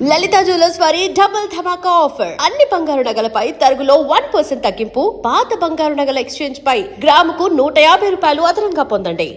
లలిత jewellers వారి double ధమాకా offer. అన్ని బంగారు నగలపై తరుగులో 1% తగ్గింపు. పాత బంగారు నగల ఎక్స్చేంజ్ పై గ్రాముకు 150 రూపాయలు అదనంగా పొందండి.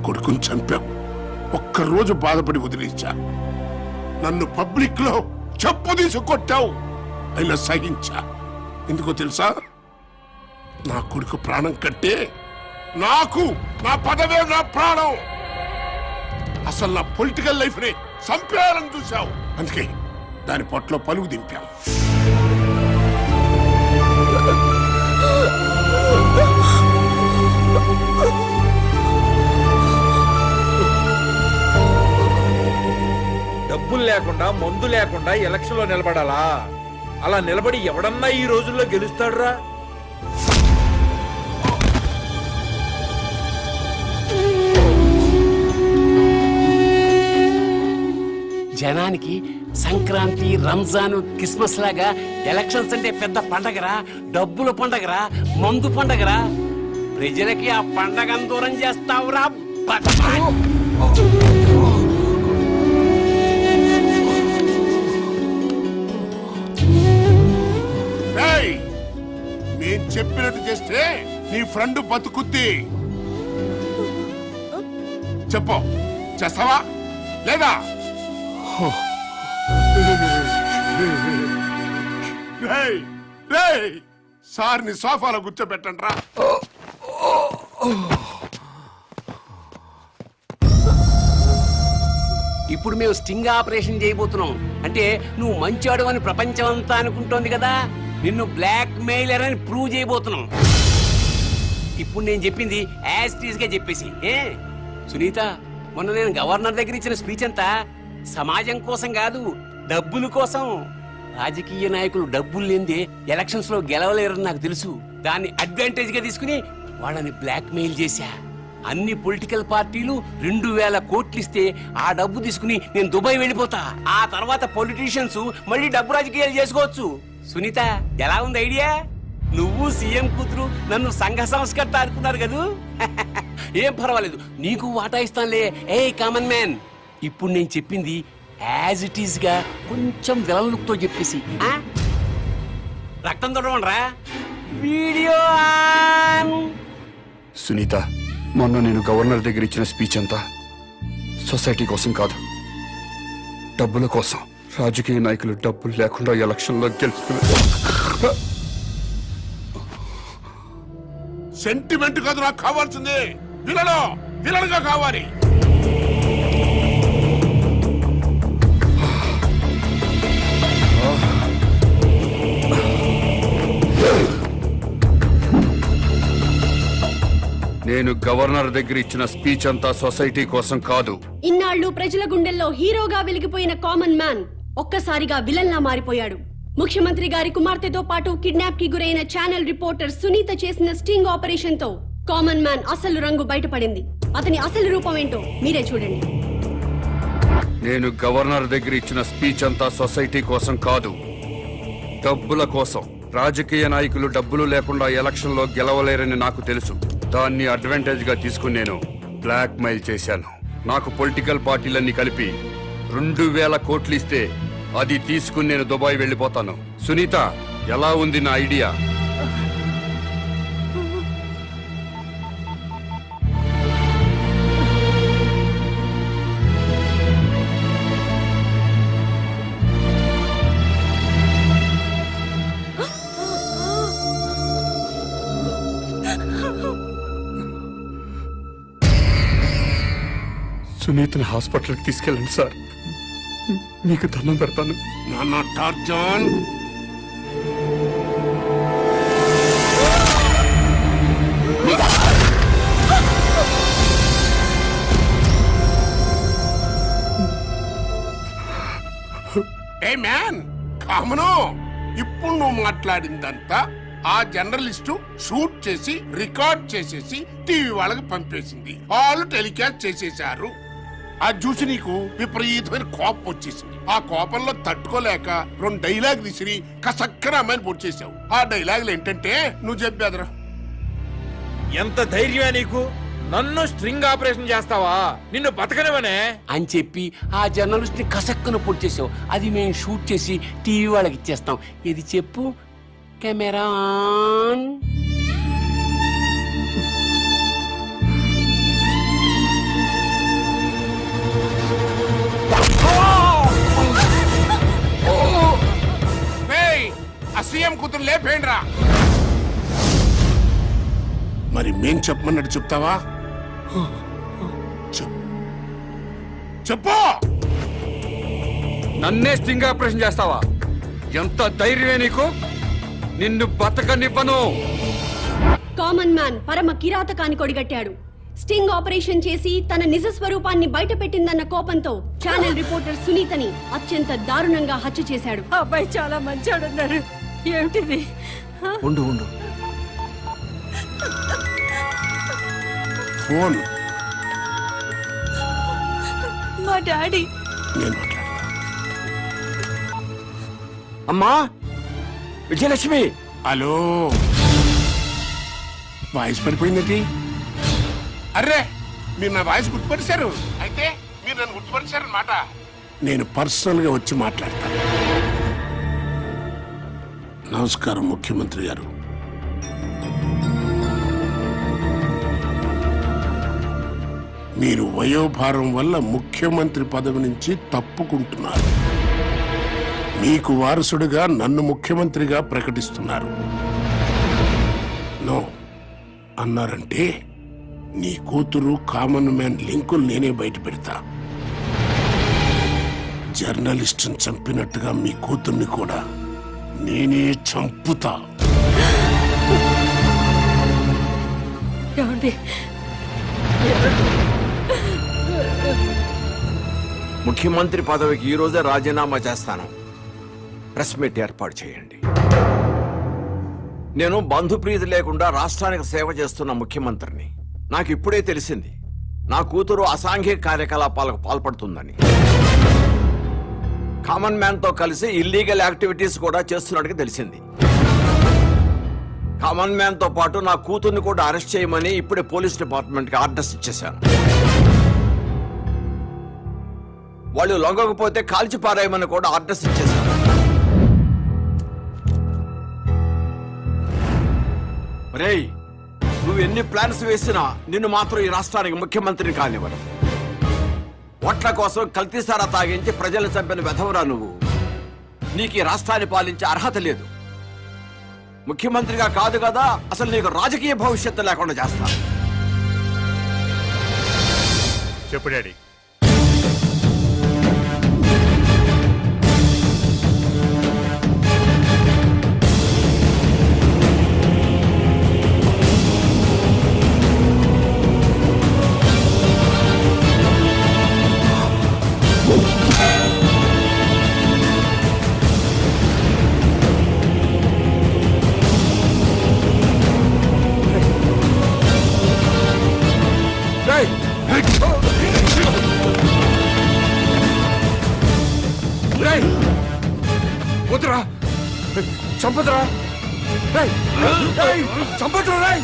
కొడుకుని చంపావు. ఒక్కరోజు బాధపడి వదిలేచ్చా. నన్ను పబ్లిక్ లో చెప్పు తీసి కొట్టావు. అయినా సహించా. ఎందుకో తెలుసా? నా కొడుకు ప్రాణం కంటే నాకు నా పదవే నా ప్రాణం. అసలు నా పొలిటికల్ లైఫ్ ని చంపేయాలని చూశావు. అందుకే దాని పొట్లో పలుగు దింపావు. డబ్బులు లేకుండా మందు లేకుండా ఎలక్షన్ లో నిలబడాలా? అలా నిలబడి ఎవడన్నా ఈ రోజుల్లో గెలుస్తాడురా? జనానికి సంక్రాంతి, రంజాన్, క్రిస్మస్ లాగా ఎలక్షన్స్ అంటే పెద్ద పండగరా, డబ్బుల పండగరా, మందు పండగరా. ప్రజలకి ఆ పండగను దూరం చేస్తావురా. నేను చెప్పినట్టు చేస్తే నీ ఫ్రెండ్ బతుకుద్ది. చెప్పు, చేస్తావా లేదా? సార్ని సోఫాలో కూర్చోబెట్టండి రా. ఇప్పుడు మేము స్టింగ్ ఆపరేషన్ చేయబోతున్నాం. అంటే నువ్వు మంచాడు అని ప్రపంచం అంతా అనుకుంటోంది కదా. నిన్ను బ్లాక్ మెయిలర్ అని ప్రూవ్ చేయబోతున్నాం. ఇప్పుడు నేను చెప్పింది యాజ్ టీజ్ గా చెప్పేసి. సునీత, మొన్న నేను గవర్నర్ దగ్గర ఇచ్చిన స్పీచ్ అంతా సమాజం కోసం కాదు, డబ్బుల కోసం. రాజకీయ నాయకులు డబ్బులు లేనిదే ఎలక్షన్స్ లో గెలవలేరని నాకు తెలుసు. దాన్ని అడ్వాంటేజ్ గా తీసుకుని వాళ్ళని బ్లాక్ మెయిల్ చేశా. అన్ని పొలిటికల్ పార్టీలు 2000 కోట్లు ఇస్తే ఆ డబ్బు తీసుకుని నేను దుబాయ్ వెళ్ళిపోతా. ఆ తర్వాత పొలిటీషియన్స్ మళ్ళీ డబ్బు రాజకీయాలు చేసుకోవచ్చు. సునీత, ఎలా ఉంది ఐడియా? నువ్వు సీఎం కూతురు నన్ను సంఘ సంస్కర్త అనుకున్నారు కదూ. ఏం పర్వాలేదు, నీకు వాటా ఇస్తానులే. ఏ కామన్ మ్యాన్, ఇప్పుడు నేను చెప్పింది యాజ్ ఇట్ ఈస్ గా కొంచెం విలన్ లుక్ తో చెప్పేసి. రక్తం తొడవండ్రా. Video on. సునీత, మొన్న నేను గవర్నర్ దగ్గర ఇచ్చిన స్పీచ్ అంతా సొసైటీ కోసం కాదు, డబ్బుల కోసం. రాజకీయ నాయకులు డబ్బులు లేకుండా ఎలక్షన్లో గెలుస్తున్నారు. సెంటిమెంట్ కాదు నాకు కావాల్సింది. విలన్గా కావాలి. నేను గవర్నర్ దగ్గర ఇచ్చిన స్పీచ్ అంతా సొసైటీ కోసం కాదు. ఇన్నాళ్లు ప్రజల గుండెల్లో హీరోగా వెలిగిపోయిన కామన్ మ్యాన్ ఒక్కసారిగా విలన్లా మారిపోయాడు. ముఖ్యమంత్రి గారి కుమార్తెతో పాటు కిడ్నాప్ కి గురైన ఛానల్ రిపోర్టర్ సునీత చేసిన స్టింగ్ ఆపరేషన్ తో కామన్ మ్యాన్ అసలు రంగు బయటపడింది. అతని అసలు రూపం ఏంటో మీరే చూడండి. నేను గవర్నర్ దగ్గర ఇచ్చిన స్పీచ్ అంతా సొసైటీ కోసం కాదు, డబ్బుల కోసం. రాజకీయ నాయకులు డబ్బులు లేకుండా ఎలక్షన్లో గెలవలేరని నాకు తెలుసు. దాన్ని అడ్వాంటేజ్ గా తీసుకుని నేను బ్లాక్ మెయిల్ చేశాను. నాకు పొలిటికల్ పార్టీలన్నీ కలిపి 2000 కోట్లు ఇస్తే అది తీసుకుని నేను దుబాయ్ వెళ్ళిపోతాను. సునీత, ఎలా ఉంది నా ఐడియా? సునీతని హాస్పిటల్కి తీసుకెళ్ళండి సార్. మీకు దండం పెడతాను. నాన్న టార్జాన్, ఏ మ్యాన్ కామను, ఇప్పుడు నువ్వు మాట్లాడిందంతా ఆ జర్నలిస్టు షూట్ చేసి రికార్డ్ చేసేసి టీవీ వాళ్ళకి పంపేసింది. వాళ్ళు టెలికాస్ట్ చేసేశారు. అది చూసి నీకు విపరీతమైన కోపం వచ్చేసింది. ఆ కోపంలో తట్టుకోలేక 2 డైలాగ్ విసిరి కసక్కన అమ్మాయిని పొడి చేసావు. ఆ డైలాగులు ఏంటంటే నువ్వు చెప్పేదరా. ఎంత ధైర్యమే నీకు? నన్ను స్ట్రింగ్ ఆపరేషన్ చేస్తావా? నిన్ను బతకనివనే అని చెప్పి ఆ జర్నలిస్ట్ ని కసక్కున పొడి చేసావు. అది మేము షూట్ చేసి టీవీ వాళ్ళకి ఇచ్చేస్తాం. ఇది చెప్పు. Camera on. సీఎం కూతురు లేపేండ్రా. మరి మేం చెప్పమన్నట్టు చెప్తావా? చెప్పు. నన్నే స్టింగ్ ఆపరేషన్ చేస్తావా? ఎంత ధైర్యమే నీకు? నిన్ను బతకనివ్వను. కామన్ మ్యాన్ పరమ కిరాతకాన్ని కొడిగట్టాడు. స్టింగ్ ఆపరేషన్ చేసి తన నిజ స్వరూపాన్ని బయట పెట్టిందన్న కోపంతో ఛానల్ రిపోర్టర్ సునీతని అత్యంత దారుణంగా హత్య చేశాడు. అబ్బాయి చాలా మంచోడున్నాడు. ఏమిటిది? ఉండు ఉండు. ఫోన్ మా డాడీ. నేను మాట్లాడతా. అమ్మా విజయలక్ష్మి. హలో, వాయిస్ పడిపోయింది. అర్రే, మీరు నా వాయిస్ గుర్తుపరిచారు. అయితే మీరు నన్ను గుర్తుపరిచారన్నమాట. నేను పర్సనల్ గా వచ్చి మాట్లాడతాను. నమస్కారం ముఖ్యమంత్రి గారు. మీరు వయోభారం వల్ల ముఖ్యమంత్రి పదవి నుంచి తప్పుకుంటున్నారు. మీకు వారసుడిగా నన్ను ముఖ్యమంత్రిగా ప్రకటిస్తున్నారు. నో అన్నారంటే నీ కూతురు కామన్ మ్యాన్ లింకులు నేనే బయట పెడతా. జర్నలిస్టుని చంపినట్టుగా మీ కూతుర్ని కూడా నేనే చంపుతా. ఏమండి? ముఖ్యమంత్రి పదవికి ఈ రోజే రాజీనామా చేస్తాను. ప్రెస్ మీట్ ఏర్పాటు చేయండి. నేను బంధుప్రీతి లేకుండా రాష్ట్రానికి సేవ చేస్తున్న ముఖ్యమంత్రిని. నాకు ఇప్పుడే తెలిసింది నా కూతురు అసాంఘిక కార్యకలాపాలకు పాల్పడుతుందని. కామన్ మ్యాన్ తో కలిసి ఇల్లీగల్ యాక్టివిటీస్ కూడా చేస్తున్నట్టుగా తెలిసింది. కామన్ మ్యాన్ తో పాటు నా కూతుర్ని కూడా అరెస్ట్ చేయమని ఇప్పుడే పోలీస్ డిపార్ట్మెంట్ కి ఆర్డర్స్ ఇచ్చేశాను. వాళ్ళు లొంగకపోతే కాల్చి పారాయమని కూడా ఆర్డర్స్ ఇచ్చేశాను. రేయ్, నువ్వు ఎన్ని ప్లాన్స్ వేసినా నిన్ను మాత్రం ఈ రాష్ట్రానికి ముఖ్యమంత్రిని కానివ్వను. ఓట్ల కోసం కల్తీసారా తాగించి ప్రజలను చంపిన వెధవరా నువ్వు. నీకు ఈ రాష్ట్రాన్ని పాలించే అర్హత లేదు. ముఖ్యమంత్రిగా కాదు కదా, అసలు నీకు రాజకీయ భవిష్యత్తు లేకుండా చేస్తా. చెప్పు డాడీ. వద్దురా, చంపదురా. చంపట్రా రేయ్.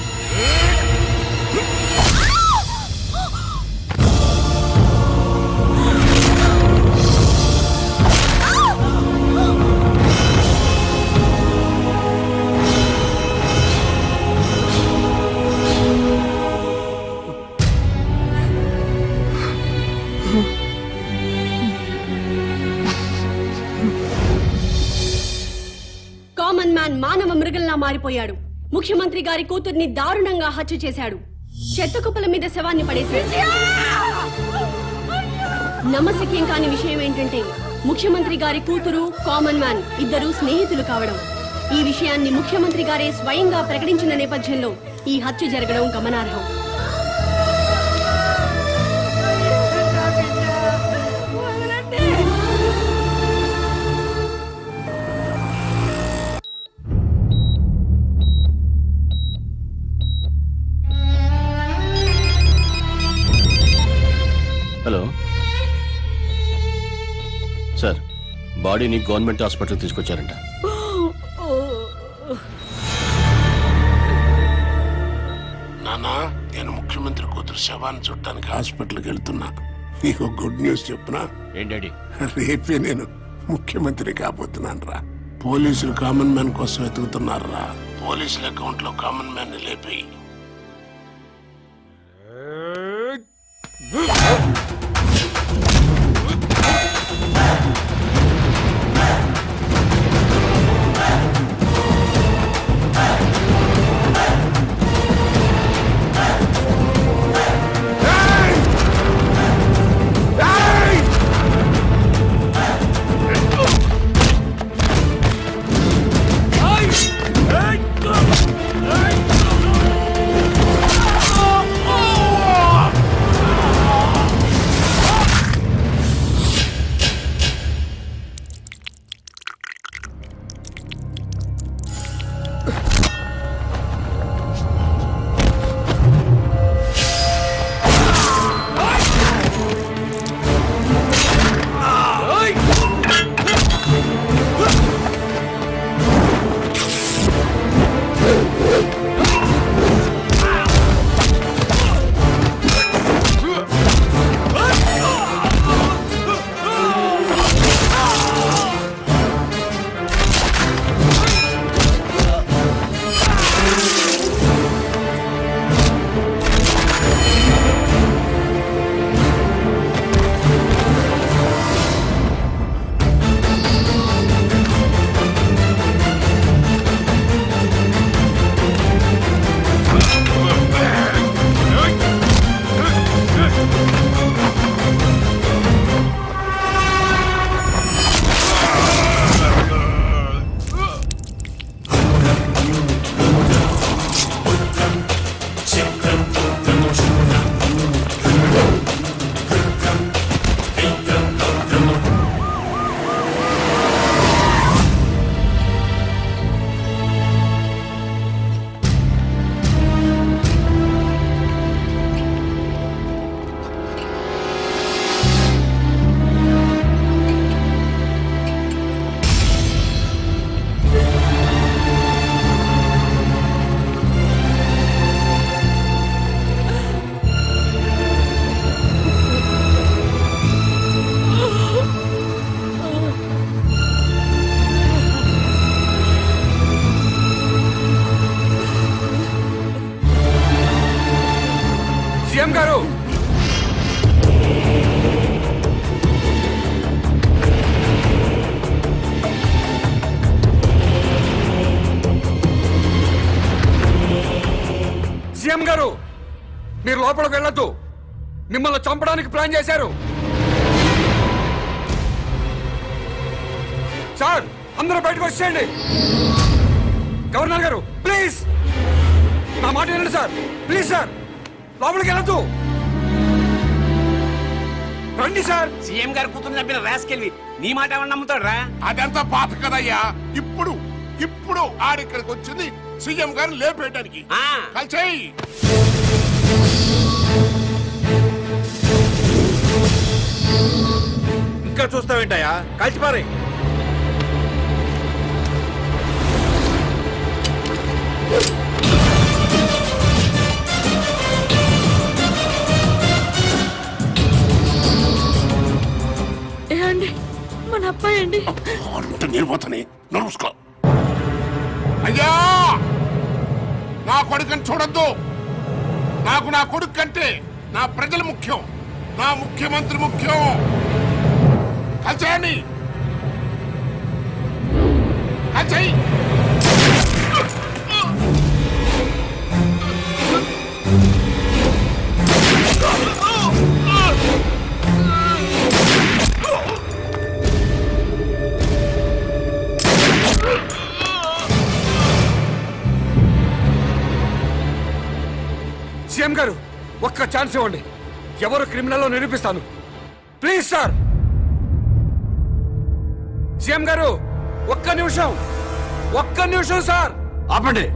కామన్ మ్యాన్ మానవ మృగంలా మారిపోయాడు. ముఖ్యమంత్రి గారి కూతుర్ని దారుణంగా హత్య చేశాడు. చెత్త కుప్పల మీద శవాన్ని పడేశాడు. నమ్మశక్యం కాని విషయం ఏంటంటే ముఖ్యమంత్రి గారి కూతురు కామన్ మ్యాన్ ఇద్దరు స్నేహితులు కావడం. ఈ విషయాన్ని ముఖ్యమంత్రి గారే స్వయంగా ప్రకటించిన నేపథ్యంలో ఈ హత్య జరగడం గమనార్హం. హలో సార్, బాడీని గవర్నమెంట్ హాస్పిటల్ తీసుకొచ్చారంట. నానా, నేను ముఖ్యమంత్రి కూతురు శవాన్ని చుట్టానికి హాస్పిటల్కి వెళ్తున్నా. నీకు గుడ్ న్యూస్ చెప్పునా? ఏంటండి? రేపే నేను ముఖ్యమంత్రి కాబోతున్నాను రా. పోలీసులు కామన్ మ్యాన్ కోసం వెతుకుతున్నారు రా. పోలీసుల అకౌంట్ లో కామన్ మ్యాన్ ని లేపి సీఎం గారు, సీఎం గారు, మీరు లోపలికి వెళ్ళొద్దు. మిమ్మల్ని చంపడానికి ప్లాన్ చేశారు. సార్, అందరూ బయటకు వచ్చేయండి. గవర్నర్ గారు, ప్లీజ్ నా మాట వినండి సార్. ప్లీజ్ సార్, లోపలికి వెళ్ళొద్దు. రండి సార్. సీఎం గారు కూతురు చంపిన రాసుకెళ్ళి నీ మాట ఏమన్నా నమ్ముతాడు రా? అదంతా పాత కదయ్యా. ఇప్పుడు ఇప్పుడు ఆడిక్కడికి వచ్చింది సీఎం గారిని లేపేయడానికి. కలిసేయ్. ఇంకా చూస్తావేంటయ్యా? కాల్చిపారే. ఏమండి మన అబ్బాయి అండి. అంటే నేను పోతానే నడుసుకో. అయ్యా నా కొడుకుని చూడొద్దు. నాకు నా కొడుకు కంటే నా ప్రజలు ముఖ్యం, నా ముఖ్యమంత్రి ముఖ్యం. కలిసేయండి, కలిసేయి. సీఎం గారు ఒక్క ఛాన్స్ ఇవ్వండి. ఎవరు క్రిమినల్లో నిరూపిస్తాను. Please sir. సీఎం గారు ఒక్క నిమిషం సార్. ఆపండి.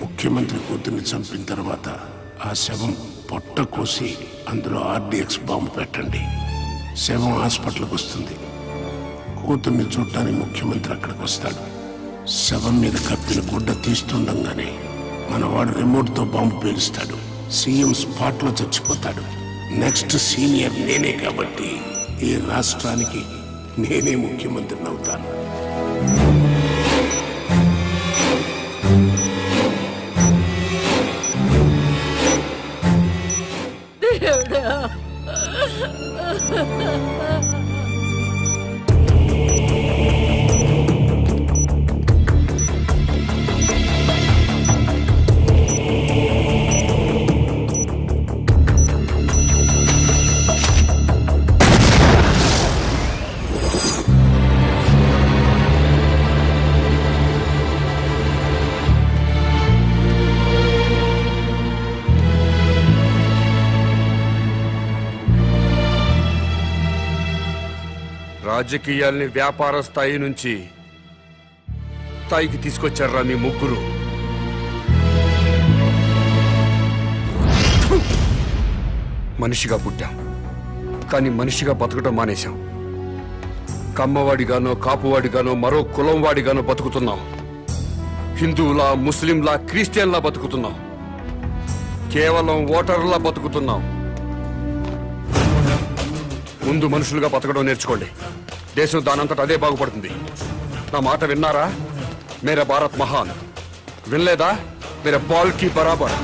ముఖ్యమంత్రి కూతుర్ని చంపిన తర్వాత ఆ శవం పొట్ట కోసి అందులో ఆర్డిఎక్స్ బాంబు పెట్టండి. శవం హాస్పిటల్కి వస్తుంది. కూతుర్ని చూడటానికి ముఖ్యమంత్రి అక్కడికి వస్తాడు. శవం మీద కప్పిన గుడ్డ తీస్తుండగానే మనవాడు రిమోట్తో బాంబు పేలుస్తాడు. సీఎం స్పాట్లో చచ్చిపోతాడు. నెక్స్ట్ సీనియర్ నేనే కాబట్టి ఈ రాష్ట్రానికి నేనే ముఖ్యమంత్రిని అవుతాను. రాజకీయాల్ని వ్యాపార స్థాయి నుంచి స్థాయికి తీసుకొచ్చారా మీ ముగ్గురు. మనిషిగా పుట్టాం, కానీ మనిషిగా బతకటం మానేశాం. కమ్మవాడిగానో కాపువాడిగానో మరో కులం వాడిగానో బతుకుతున్నాం. హిందువులా, ముస్లింలా, క్రిస్టియన్లా బతుకుతున్నాం. కేవలం ఓటర్లా బతుకుతున్నాం. ముందు మనుషులుగా బతకడం నేర్చుకోండి. దేశం దానంతట అదే బాగుపడుతుంది. నా మాట విన్నారా? మేరా భారత్ మహాన్. వినలేదా? మేరా బాల్ కి బరాబర్.